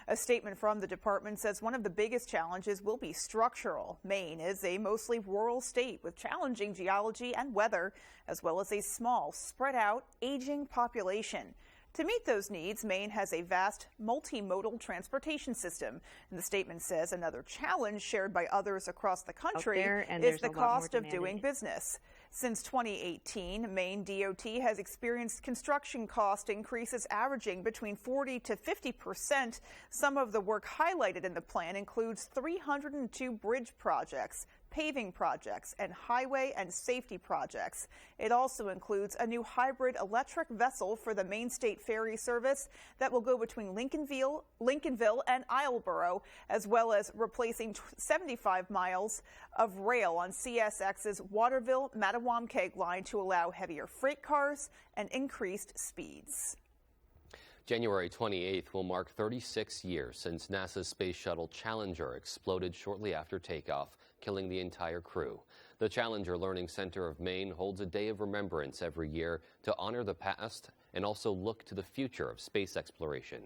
A statement from the department says one of the biggest challenges will be structural. Maine is a mostly rural state with challenging geology and weather, as well as a small, spread out, aging population. To meet those needs, Maine has a vast multimodal transportation system. And the statement says another challenge shared by others across the country is the cost of doing business. Since 2018, Maine DOT has experienced construction cost increases averaging between 40 to 50%. Some of the work highlighted in the plan includes 302 bridge projects, paving projects, and highway and safety projects. It also includes a new hybrid electric vessel for the Maine State Ferry service that will go between Lincolnville and Islesboro, as well as replacing 75 miles of rail on CSX's Waterville-Mattawamkeag line to allow heavier freight cars and increased speeds. January 28th will mark 36 years since NASA's Space Shuttle Challenger exploded shortly after takeoff, killing the entire crew. The Challenger Learning Center of Maine holds a day of remembrance every year to honor the past and also look to the future of space exploration.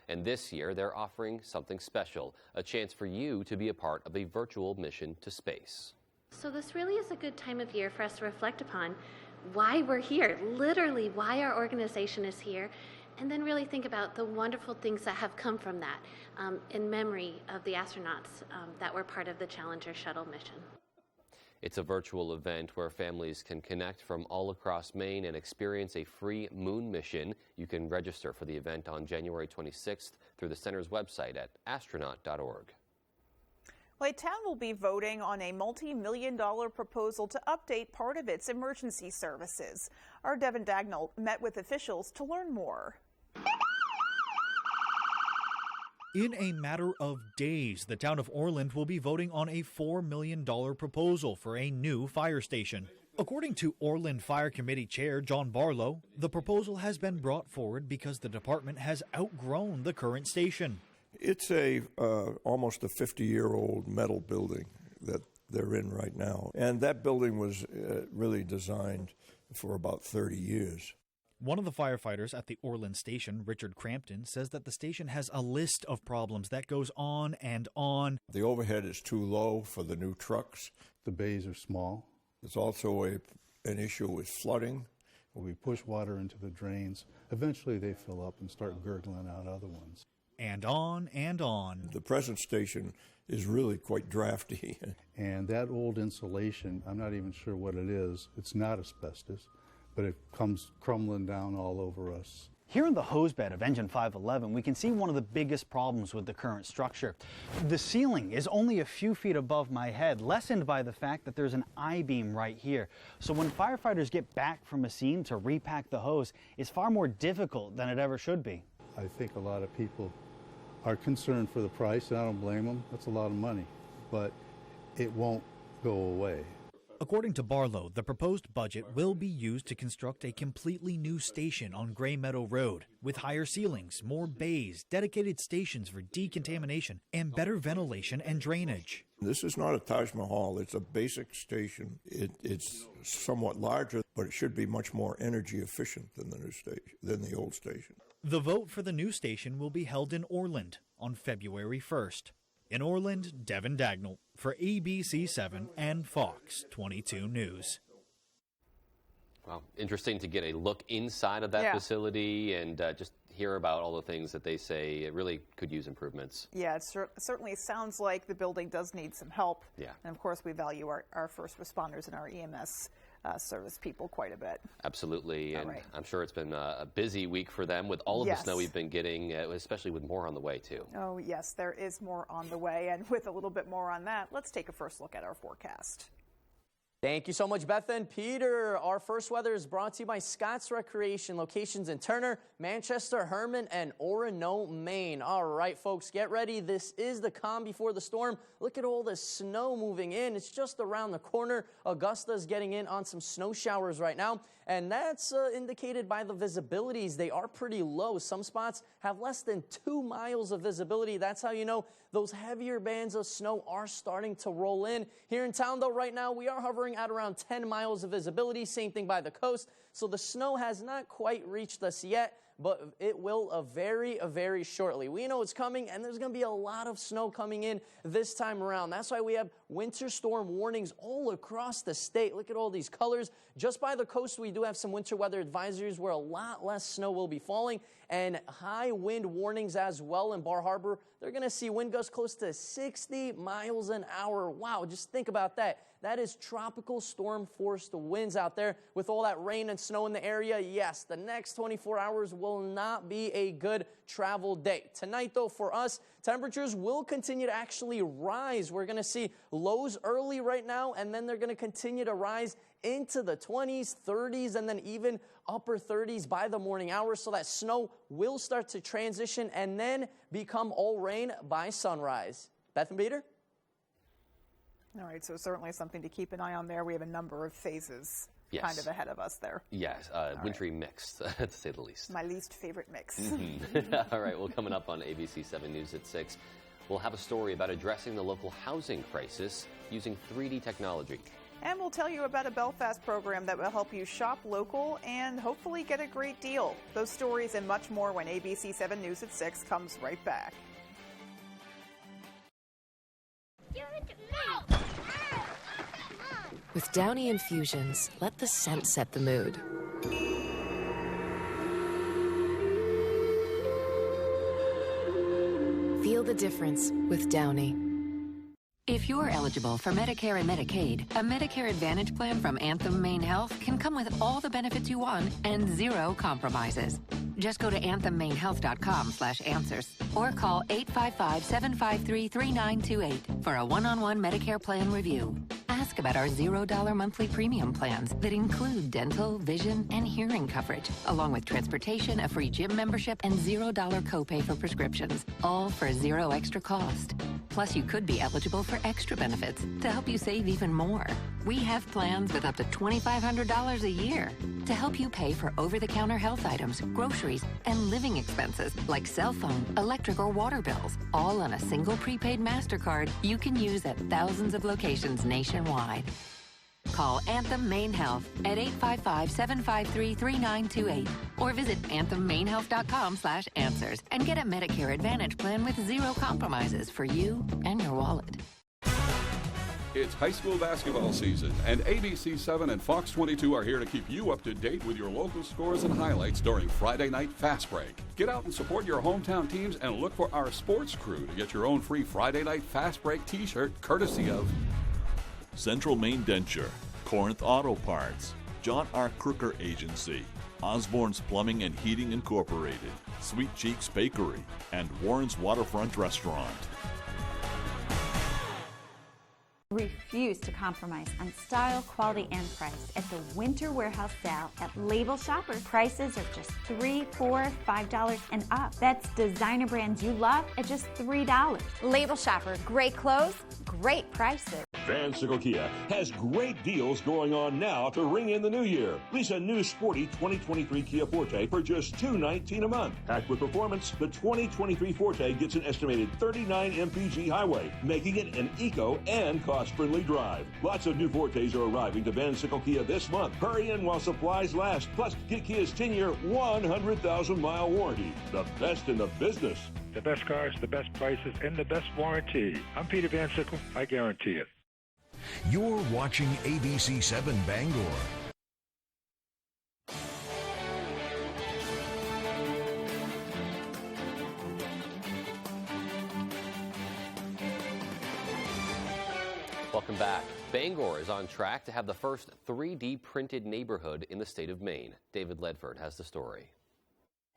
And this year, they're offering something special, a chance for you to be a part of a virtual mission to space. So this really is a good time of year for us to reflect upon why we're here, literally why our organization is here, and then really think about the wonderful things that have come from that in memory of the astronauts that were part of the Challenger shuttle mission. It's a virtual event where families can connect from all across Maine and experience a free moon mission. You can register for the event on January 26th through the center's website at astronaut.org. Well, a town will be voting on a multi-million-dollar proposal to update part of its emergency services. Our Devin Dagnall met with officials to learn more. In a matter of days, the town of Orland will be voting on a $4 million proposal for a new fire station. According to Orland Fire Committee Chair John Barlow, the proposal has been brought forward because the department has outgrown the current station. It's almost a 50-year-old metal building that they're in right now. And that building was really designed for about 30 years. One of the firefighters at the Orland station, Richard Crampton, says that the station has a list of problems that goes on and on. The overhead is too low for the new trucks. The bays are small. There's also an issue with flooding. When we push water into the drains, eventually they fill up and start gurgling out other ones. And on and on. The present station is really quite drafty. And that old insulation, I'm not even sure what it is. It's not asbestos, but it comes crumbling down all over us. Here in the hose bed of engine 511, we can see one of the biggest problems with the current structure. The ceiling is only a few feet above my head, lessened by the fact that there's an I-beam right here. So when firefighters get back from a scene to repack the hose, it's far more difficult than it ever should be. I think a lot of people are concerned for the price, and I don't blame them. That's a lot of money, but it won't go away. According to Barlow, the proposed budget will be used to construct a completely new station on Gray Meadow Road with higher ceilings, more bays, dedicated stations for decontamination, and better ventilation and drainage. This is not a Taj Mahal. It's a basic station. It's somewhat larger, but it should be much more energy efficient than the new station, than the old station. The vote for the new station will be held in Orland on February 1st. In Orland, Devin Dagnall for ABC7 and Fox 22 News. Well, interesting to get a look inside of that facility and just hear about all the things that they say it really could use improvements. Yeah, it certainly sounds like the building does need some help. Yeah. And of course, we value our first responders and our EMS service people quite a bit. Absolutely, and I'm sure it's been a busy week for them with all of the snow we've been getting, especially with more on the way too. Oh yes, there is more on the way, and with a little bit more on that, let's take a first look at our forecast. Thank you so much, Beth and Peter. Our first weather is brought to you by Scott's Recreation, locations in Turner, Manchester, Herman, and Orono, Maine. All right, folks, get ready. This is the calm before the storm. Look at all the snow moving in. It's just around the corner. Augusta's getting in on some snow showers right now, and that's indicated by the visibilities. They are pretty low. Some spots have less than 2 miles of visibility. That's how you know those heavier bands of snow are starting to roll in. Here in town, though, right now, we are hovering at around 10 miles of visibility. Same thing by the coast. So the snow has not quite reached us yet. but it will very shortly. We know it's coming, and there's going to be a lot of snow coming in this time around. That's why we have winter storm warnings all across the state. Look at all these colors. Just by the coast, we do have some winter weather advisories where a lot less snow will be falling, and high wind warnings as well in Bar Harbor. They're going to see wind gusts close to 60 miles an hour. Wow, just think about that. That is tropical storm force winds out there with all that rain and snow in the area. Yes, the next 24 hours will not be a good travel day. Tonight, though, for us, temperatures will continue to actually rise. We're going to see lows early right now, and then they're going to continue to rise into the 20s, 30s, and then even upper 30s by the morning hours. So that snow will start to transition and then become all rain by sunrise. Beth and Peter? All right, so certainly something to keep an eye on there. We have a number of phases kind of ahead of us there. Yes, wintry mix, to say the least. My least favorite mix. All right, well, coming up on ABC 7 News at 6, we'll have a story about addressing the local housing crisis using 3D technology. And we'll tell you about a Belfast program that will help you shop local and hopefully get a great deal. Those stories and much more when ABC 7 News at 6 comes right back. With Downy Infusions, let the scent set the mood. Feel the difference with Downy. If you're eligible for Medicare and Medicaid, a Medicare Advantage plan from Anthem Maine Health can come with all the benefits you want and zero compromises. Just go to anthemmainehealth.com/answers or call 855-753-3928 for a one-on-one Medicare plan review. Ask about our $0 monthly premium plans that include dental, vision, and hearing coverage, along with transportation, a free gym membership, and $0 copay for prescriptions, all for zero extra cost. Plus, you could be eligible for extra benefits to help you save even more. We have plans with up to $2,500 a year to help you pay for over-the-counter health items, groceries, and living expenses like cell phone, electric, or water bills, all on a single prepaid MasterCard you can use at thousands of locations nationwide. Call Anthem Maine Health at 855-753-3928 or visit anthemmainehealth.com/answers and get a Medicare Advantage plan with zero compromises for you and your wallet. It's high school basketball season, and ABC 7 and Fox 22 are here to keep you up to date with your local scores and highlights during Friday Night Fast Break. Get out and support your hometown teams and look for our sports crew to get your own free Friday Night Fast Break t-shirt courtesy of Central Maine Denture, Corinth Auto Parts, John R. Crooker Agency, Osborne's Plumbing and Heating Incorporated, Sweet Cheeks Bakery, and Warren's Waterfront Restaurant. Refuse to compromise on style, quality, and price at the Winter Warehouse Sale at Label Shopper. Prices are just $3, $4, $5 and up. That's designer brands you love at just $3. Label Shopper, great clothes, great prices. Van Sickle Kia has great deals going on now to ring in the new year. Lease a new sporty 2023 Kia Forte for just $219 a month. Packed with performance, the 2023 Forte gets an estimated 39 mpg highway, making it an eco and cost-friendly drive. Lots of new Fortes are arriving to Van Sickle Kia this month. Hurry in while supplies last. Plus, get Kia's 10-year, 100,000-mile warranty. The best in the business. The best cars, the best prices, and the best warranty. I'm Peter Van Sickle. I guarantee it. You're watching ABC 7 Bangor. Welcome back. Bangor is on track to have the first 3D printed neighborhood in the state of Maine. David Ledford has the story.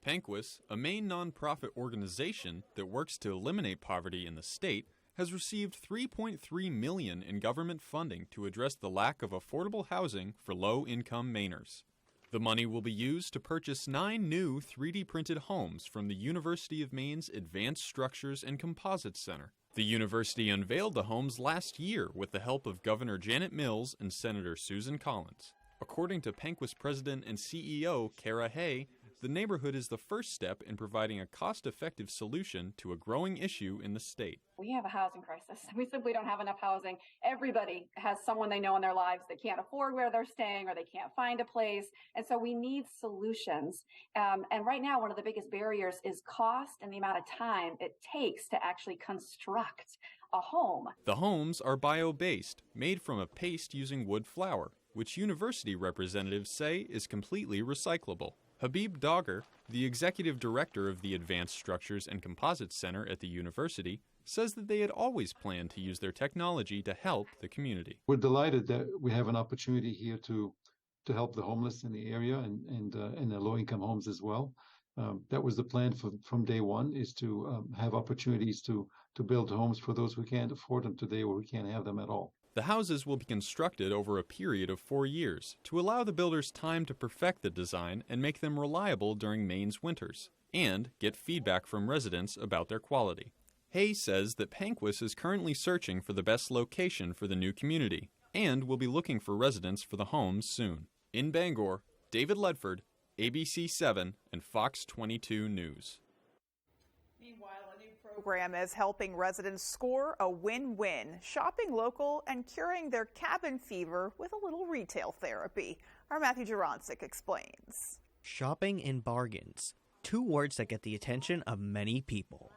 Panquis, a Maine nonprofit organization that works to eliminate poverty in the state, has received $3.3 million in government funding to address the lack of affordable housing for low-income Mainers. The money will be used to purchase 9 new 3D printed homes from the University of Maine's Advanced Structures and Composites Center. The university unveiled the homes last year with the help of Governor Janet Mills and Senator Susan Collins. According to Panquis President and CEO Kara Hay, the neighborhood is the first step in providing a cost-effective solution to a growing issue in the state. We have a housing crisis. We simply don't have enough housing. Everybody has someone they know in their lives that can't afford where they're staying or they can't find a place. And so we need solutions. And right now, one of the biggest barriers is cost and the amount of time it takes to actually construct a home. The homes are bio-based, made from a paste using wood flour, which university representatives say is completely recyclable. Habib Dogger, the executive director of the Advanced Structures and Composites Center at the university, says that they had always planned to use their technology to help the community. We're delighted that we have an opportunity here to help the homeless in the area and the low-income homes as well. That was the plan from day one, is to have opportunities to build homes for those who can't afford them today or who can't have them at all. The houses will be constructed over a period of 4 years to allow the builders time to perfect the design and make them reliable during Maine's winters, and get feedback from residents about their quality. Hayes says that Panquist is currently searching for the best location for the new community and will be looking for residents for the homes soon. In Bangor, David Ledford, ABC 7 and Fox 22 News. Meanwhile, a new program is helping residents score a win-win, shopping local and curing their cabin fever with a little retail therapy. Our Matthew Jurancic explains. Shopping and bargains, two words that get the attention of many people.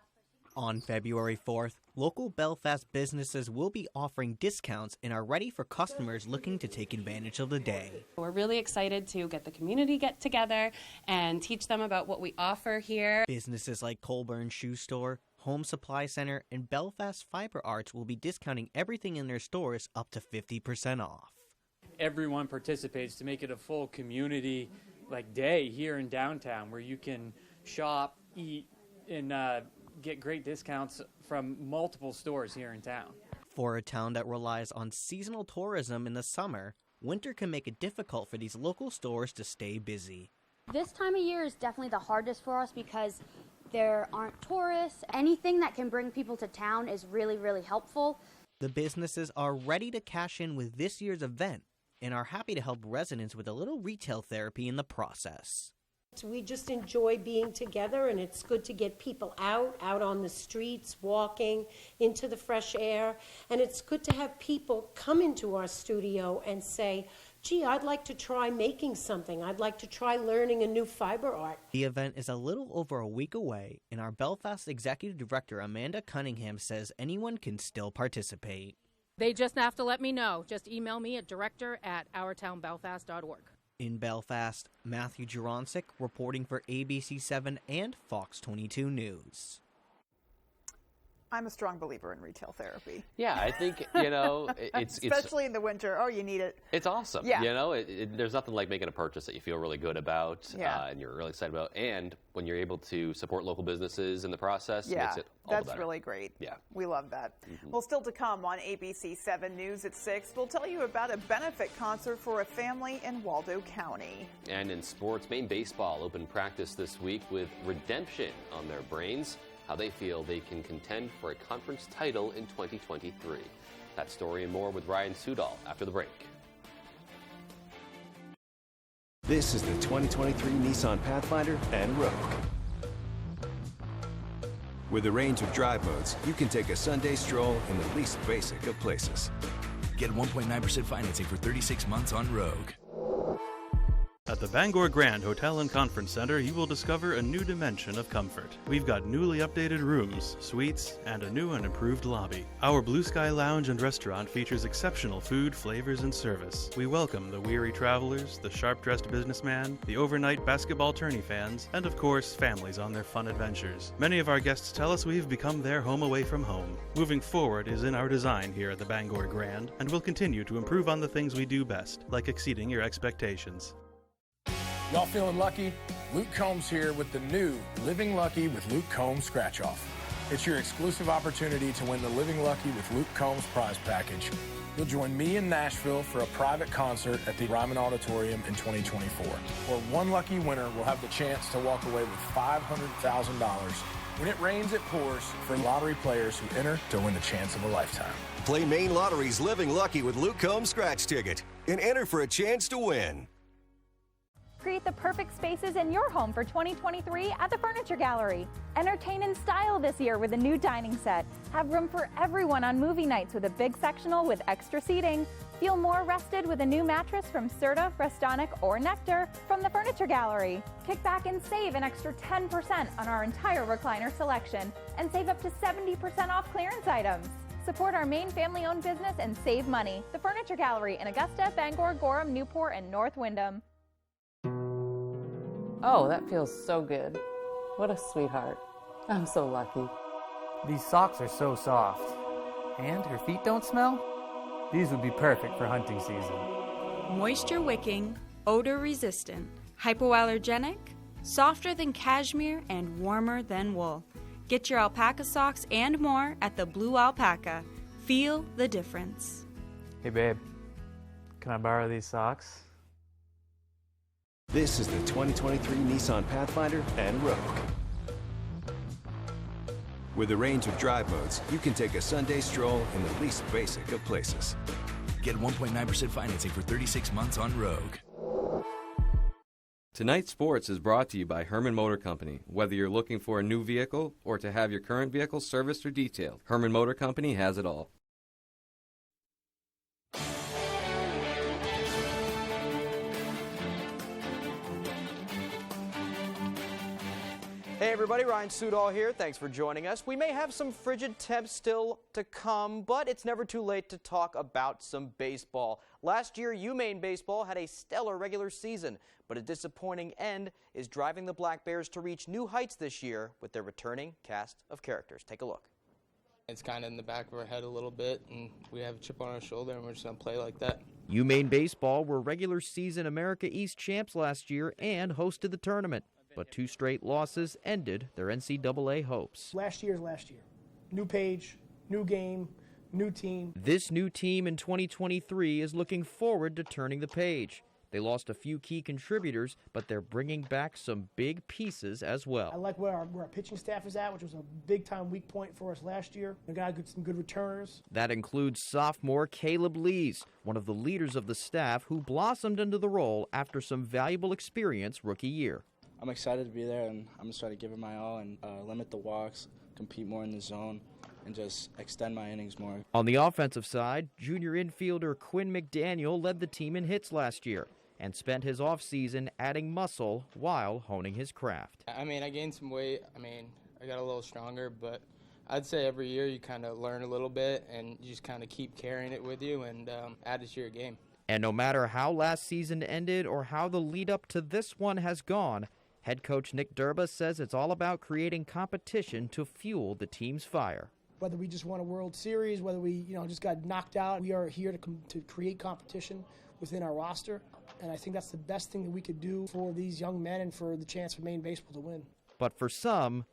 On February 4th, local Belfast businesses will be offering discounts and are ready for customers looking to take advantage of the day. We're really excited to get the community get together and teach them about what we offer here. Businesses like Colburn Shoe Store, Home Supply Center, and Belfast Fiber Arts will be discounting everything in their stores up to 50% off. Everyone participates to make it a full community day here in downtown where you can shop, eat, and get great discounts from multiple stores here in town. For a town that relies on seasonal tourism in the summer, winter can make it difficult for these local stores to stay busy. This time of year is definitely the hardest for us because there aren't tourists. Anything that can bring people to town is really, really helpful. The businesses are ready to cash in with this year's event and are happy to help residents with a little retail therapy in the process. We just enjoy being together, and it's good to get people out on the streets, walking into the fresh air. And it's good to have people come into our studio and say, gee, I'd like to try making something. I'd like to try learning a new fiber art. The event is a little over a week away, and our Belfast Executive Director Amanda Cunningham says anyone can still participate. They just have to let me know. Just email me at director@ourtownbelfast.org. In Belfast, Matthew Jurancic reporting for ABC 7 and Fox 22 News. I'm a strong believer in retail therapy. Yeah, I think, it's especially in the winter. Oh, you need it. It's awesome. Yeah. There's nothing like making a purchase that you feel really good about and you're really excited about. And when you're able to support local businesses in the process, it makes it all the better. That's really great. Yeah. We love that. Well, still to come on ABC 7 News at 6, we'll tell you about a benefit concert for a family in Waldo County. And in sports, Maine baseball opened practice this week with redemption on their brains. How they feel they can contend for a conference title in 2023. That story and more with Ryan Sudol after the break. This is the 2023 Nissan Pathfinder and Rogue. With a range of drive modes, you can take a Sunday stroll in the least basic of places. Get 1.9% financing for 36 months on Rogue. At the Bangor Grand Hotel and Conference Center, you will discover a new dimension of comfort. We've got newly updated rooms, suites, and a new and improved lobby. Our Blue Sky Lounge and restaurant features exceptional food, flavors, and service. We welcome the weary travelers, the sharp-dressed businessman, the overnight basketball tourney fans, and of course, families on their fun adventures. Many of our guests tell us we've become their home away from home. Moving forward is in our design here at the Bangor Grand, and we'll continue to improve on the things we do best, like exceeding your expectations. Y'all feeling lucky? Luke Combs here with the new Living Lucky with Luke Combs Scratch Off. It's your exclusive opportunity to win the Living Lucky with Luke Combs prize package. You'll join me in Nashville for a private concert at the Ryman Auditorium in 2024, where one lucky winner will have the chance to walk away with $500,000. When it rains, it pours for lottery players who enter to win the chance of a lifetime. Play Maine Lottery's Living Lucky with Luke Combs Scratch Ticket and enter for a chance to win. Create the perfect spaces in your home for 2023 at the Furniture Gallery. Entertain in style this year with a new dining set. Have room for everyone on movie nights with a big sectional with extra seating. Feel more rested with a new mattress from Serta, Restonic, or Nectar from the Furniture Gallery. Kick back and save an extra 10% on our entire recliner selection and save up to 70% off clearance items. Support our main family-owned business and save money. The Furniture Gallery in Augusta, Bangor, Gorham, Newport, and North Windham. Oh, that feels so good. What a sweetheart. I'm so lucky. These socks are so soft. And her feet don't smell? These would be perfect for hunting season. Moisture wicking, odor resistant, hypoallergenic, softer than cashmere, and warmer than wool. Get your alpaca socks and more at the Blue Alpaca. Feel the difference. Hey babe, can I borrow these socks? This is the 2023 Nissan Pathfinder and Rogue. With a range of drive modes, you can take a Sunday stroll in the least basic of places. Get 1.9% financing for 36 months on Rogue. Tonight's Sports is brought to you by Herman Motor Company. Whether you're looking for a new vehicle or to have your current vehicle serviced or detailed, Herman Motor Company has it all. Hey everybody, Ryan Sudol here. Thanks for joining us. We may have some frigid temps still to come, but it's never too late to talk about some baseball. Last year, UMaine baseball had a stellar regular season, but a disappointing end is driving the Black Bears to reach new heights this year with their returning cast of characters. Take a look. It's kind of in the back of our head a little bit, and we have a chip on our shoulder, and we're just going to play like that. UMaine baseball were regular season America East champs last year and hosted the tournament. But 2 straight losses ended their NCAA hopes. Last year's last year. New page, new game, new team. This new team in 2023 is looking forward to turning the page. They lost a few key contributors, but they're bringing back some big pieces as well. I like where our pitching staff is at, which was a big-time weak point for us last year. We got some good returners. That includes sophomore Caleb Lees, one of the leaders of the staff who blossomed into the role after some valuable experience rookie year. I'm excited to be there, and I'm just trying to give it my all and limit the walks, compete more in the zone, and just extend my innings more. On the offensive side, junior infielder Quinn McDaniel led the team in hits last year and spent his offseason adding muscle while honing his craft. I gained some weight. I got a little stronger, but I'd say every year you kind of learn a little bit, and you just kind of keep carrying it with you and add it to your game. And no matter how last season ended or how the lead up to this one has gone, head coach Nick Durba says it's all about creating competition to fuel the team's fire. Whether we just won a World Series, whether we just got knocked out, we are here to create competition within our roster. And I think that's the best thing that we could do for these young men and for the chance for Maine baseball to win. But for some,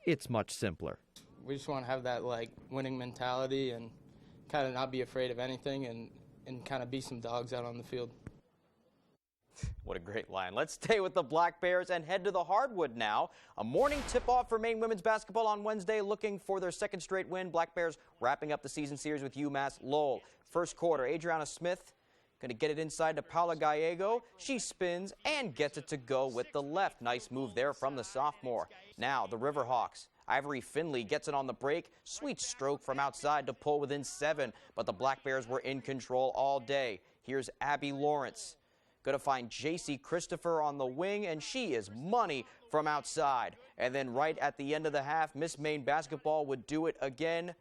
it's much simpler. We just want to have that winning mentality and kind of not be afraid of anything and kind of be some dogs out on the field. What a great line. Let's stay with the Black Bears and head to the hardwood now. A morning tip-off for Maine women's basketball on Wednesday, looking for their second straight win. Black Bears wrapping up the season series with UMass Lowell. First quarter, Adriana Smith going to get it inside to Paula Gallego. She spins and gets it to go with the left. Nice move there from the sophomore. Now the Riverhawks. Ivory Finley gets it on the break. Sweet stroke from outside to pull within 7, but the Black Bears were in control all day. Here's Abby Lawrence. Going to find J.C. Christopher on the wing, and she is money from outside. And then right at the end of the half, Miss Maine basketball would do it again.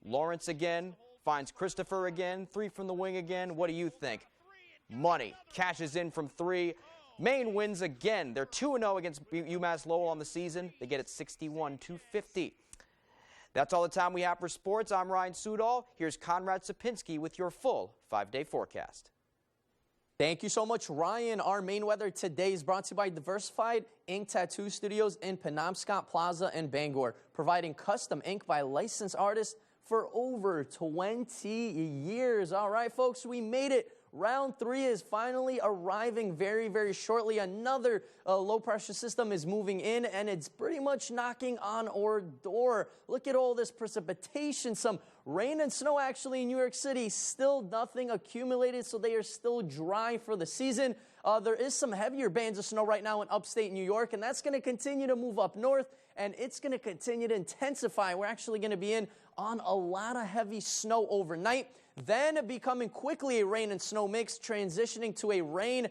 Lawrence again, finds Christopher again, 3 from the wing again. What do you think? Money cashes in from 3. Maine wins again. They're 2-0 against UMass Lowell on the season. They get it 61-50. That's all the time we have for sports. I'm Ryan Sudol. Here's Conrad Sapinski with your full 5-day forecast. Thank you so much, Ryan. Our Maine weather today is brought to you by Diversified Ink Tattoo Studios in Penobscot Plaza and Bangor, providing custom ink by licensed artists for over 20 years. All right, folks, we made it. round 3 is finally arriving very, very shortly. Another low-pressure system is moving in, and it's pretty much knocking on our door. Look at all this precipitation, some rain and snow actually in New York City. Still nothing accumulated, so they are still dry for the season. There is some heavier bands of snow right now in upstate New York, and that's going to continue to move up north, and it's going to continue to intensify. We're actually going to be in on a lot of heavy snow overnight. Then becoming quickly a rain and snow mix, transitioning to a rain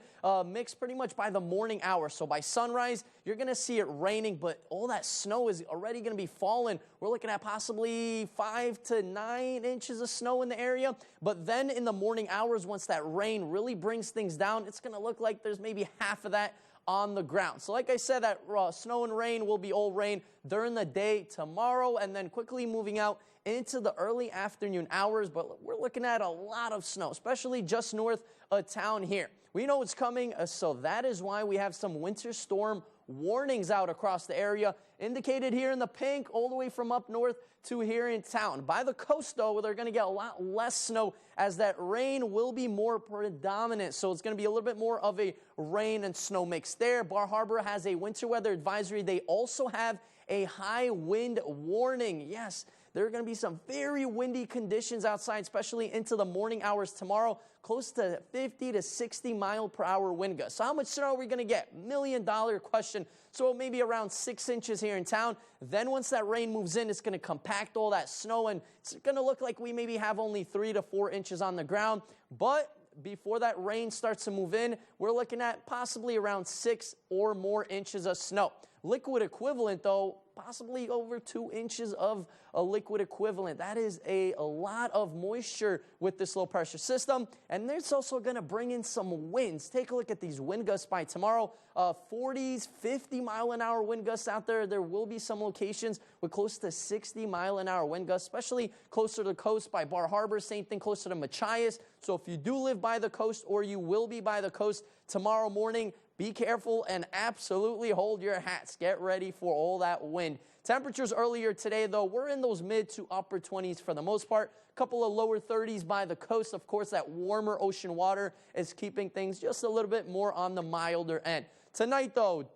mix pretty much by the morning hour. So by sunrise, you're going to see it raining, but all that snow is already going to be falling. We're looking at possibly 5 to 9 inches of snow in the area. But then in the morning hours, once that rain really brings things down, it's going to look like there's maybe half of that on the ground. So like I said, that snow and rain will be all rain during the day tomorrow, and then quickly moving out into the early afternoon hours. But we're looking at a lot of snow, especially just north of town here. We know it's coming, so that is why we have some winter storm warnings out across the area, indicated here in the pink, all the way from up north to here in town. By the coast, though, they're going to get a lot less snow, as that rain will be more predominant. So it's going to be a little bit more of a rain and snow mix there. Bar Harbor has a winter weather advisory. They also have a high wind warning. Yes, there are going to be some very windy conditions outside, especially into the morning hours tomorrow, close to 50 to 60 mile per hour wind gusts. So how much snow are we going to get? $1 million question. So maybe around 6 inches here in town. Then once that rain moves in, it's going to compact all that snow, and it's going to look like we maybe have only 3 to 4 inches on the ground. But before that rain starts to move in, we're looking at possibly around 6 or more inches of snow. Liquid equivalent, though, possibly over 2 inches of a liquid equivalent. That is a lot of moisture with this low pressure system. And it's also going to bring in some winds. Take a look at these wind gusts by tomorrow. 40s, 50 mile an hour wind gusts out there. There will be some locations with close to 60 mile an hour wind gusts, especially closer to the coast by Bar Harbor. Same thing closer to Machias. So if you do live by the coast, or you will be by the coast tomorrow morning, be careful and absolutely hold your hats. Get ready for all that wind. Temperatures earlier today, though, we're in those mid to upper 20s for the most part. A couple of lower 30s by the coast. Of course, that warmer ocean water is keeping things just a little bit more on the milder end. Tonight, though,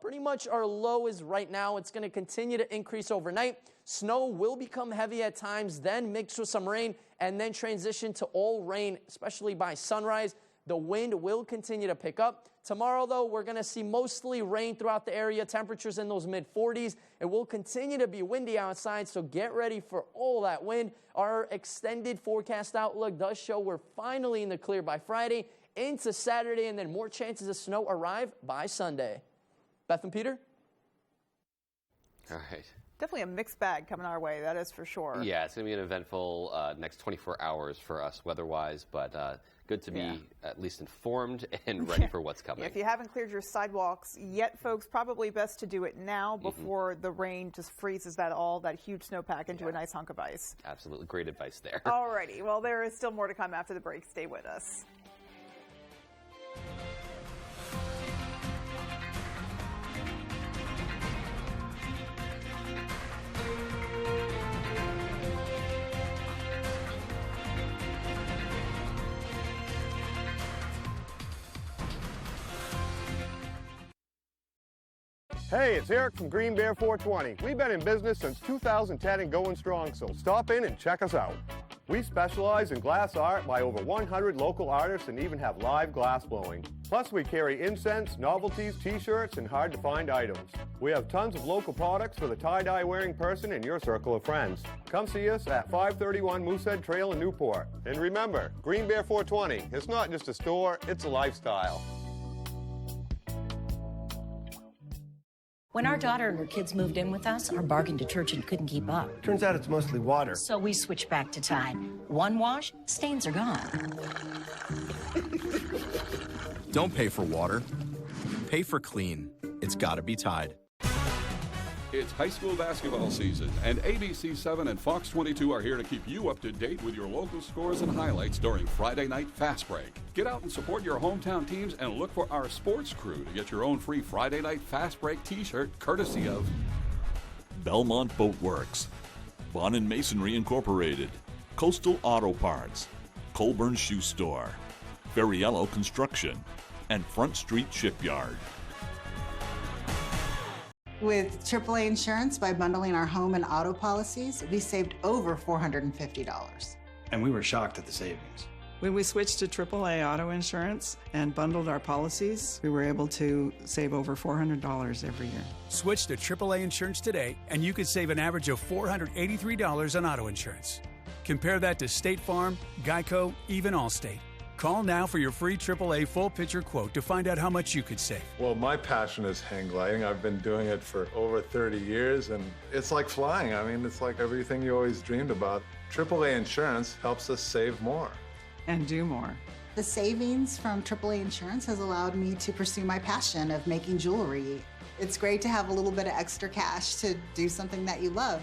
pretty much our low is right now. It's going to continue to increase overnight. Snow will become heavy at times, then mix with some rain, and then transition to all rain, especially by sunrise. The wind will continue to pick up. Tomorrow, though, we're going to see mostly rain throughout the area. Temperatures in those mid-40s. It will continue to be windy outside, so get ready for all that wind. Our extended forecast outlook does show we're finally in the clear by Friday into Saturday, and then more chances of snow arrive by Sunday. Beth and Peter? All right. Definitely a mixed bag coming our way, that is for sure. Yeah, it's going to be an eventful next 24 hours for us weather-wise, but good to be at least informed and ready for what's coming. If you haven't cleared your sidewalks yet, folks, probably best to do it now before the rain just freezes that huge snowpack into a nice hunk of ice. Absolutely. Great advice there. All righty. Well, there is still more to come after the break. Stay with us. Hey, it's Eric from Green Bear 420. We've been in business since 2010 and going strong, so stop in and check us out. We specialize in glass art by over 100 local artists and even have live glass blowing. Plus, we carry incense, novelties, t-shirts, and hard-to-find items. We have tons of local products for the tie-dye wearing person in your circle of friends. Come see us at 531 Moosehead Trail in Newport. And remember, Green Bear 420, it's not just a store, it's a lifestyle. When our daughter and her kids moved in with us, our bargain detergent couldn't keep up. Turns out it's mostly water. So we switched back to Tide. One wash, stains are gone. Don't pay for water. Pay for clean. It's gotta be Tide. It's high school basketball season, and ABC7 and Fox 22 are here to keep you up to date with your local scores and highlights during Friday Night Fast Break. Get out and support your hometown teams and look for our sports crew to get your own free Friday Night Fast Break t-shirt courtesy of Belmont Boat Works, Bond and Masonry Incorporated, Coastal Auto Parts, Colburn Shoe Store, Ferriello Construction, and Front Street Shipyard. With AAA Insurance, by bundling our home and auto policies, we saved over $450. And we were shocked at the savings. When we switched to AAA auto insurance and bundled our policies, we were able to save over $400 every year. Switch to AAA insurance today, and you could save an average of $483 on auto insurance. Compare that to State Farm, Geico, even Allstate. Call now for your free AAA full picture quote to find out how much you could save. Well, my passion is hang gliding. I've been doing it for over 30 years, and it's like flying. I mean, it's like everything you always dreamed about. AAA insurance helps us save more. And do more. The savings from AAA Insurance has allowed me to pursue my passion of making jewelry. It's great to have a little bit of extra cash to do something that you love.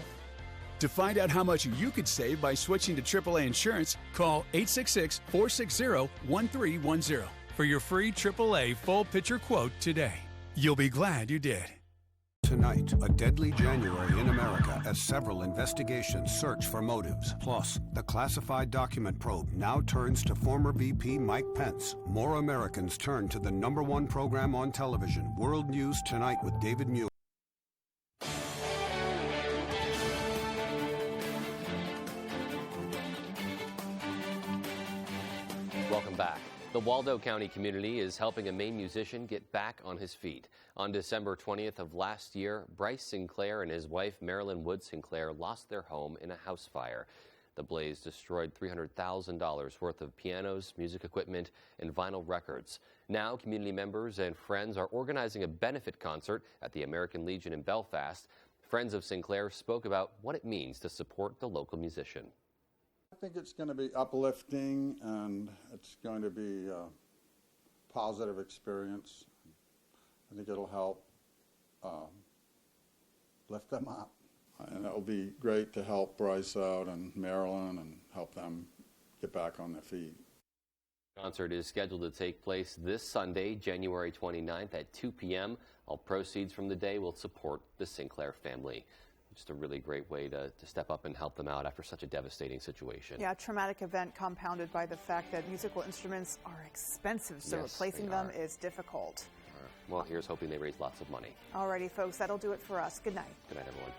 To find out how much you could save by switching to AAA Insurance, call 866-460-1310 for your free AAA full picture quote today. You'll be glad you did. Tonight, a deadly January in America as several investigations search for motives. Plus, the classified document probe now turns to former VP Mike Pence. More Americans turn to the #1 program on television, World News Tonight with David Muir. Welcome back. The Waldo County community is helping a Maine musician get back on his feet. On December 20th of last year, Bryce Sinclair and his wife Marilyn Wood Sinclair lost their home in a house fire. The blaze destroyed $300,000 worth of pianos, music equipment, and vinyl records. Now, community members and friends are organizing a benefit concert at the American Legion in Belfast. Friends of Sinclair spoke about what it means to support the local musician. I think it's going to be uplifting, and it's going to be a positive experience. I think it'll help lift them up. And it'll be great to help Bryce out and Marilyn and help them get back on their feet. The concert is scheduled to take place this Sunday, January 29th at 2 p.m. All proceeds from the day will support the Sinclair family. Just a really great way to step up and help them out after such a devastating situation. Yeah, a traumatic event compounded by the fact that musical instruments are expensive, so Yes, replacing they them are. is difficult. Well, here's hoping they raise lots of money. Alrighty, folks, that'll do it for us. Good night. Good night, everyone.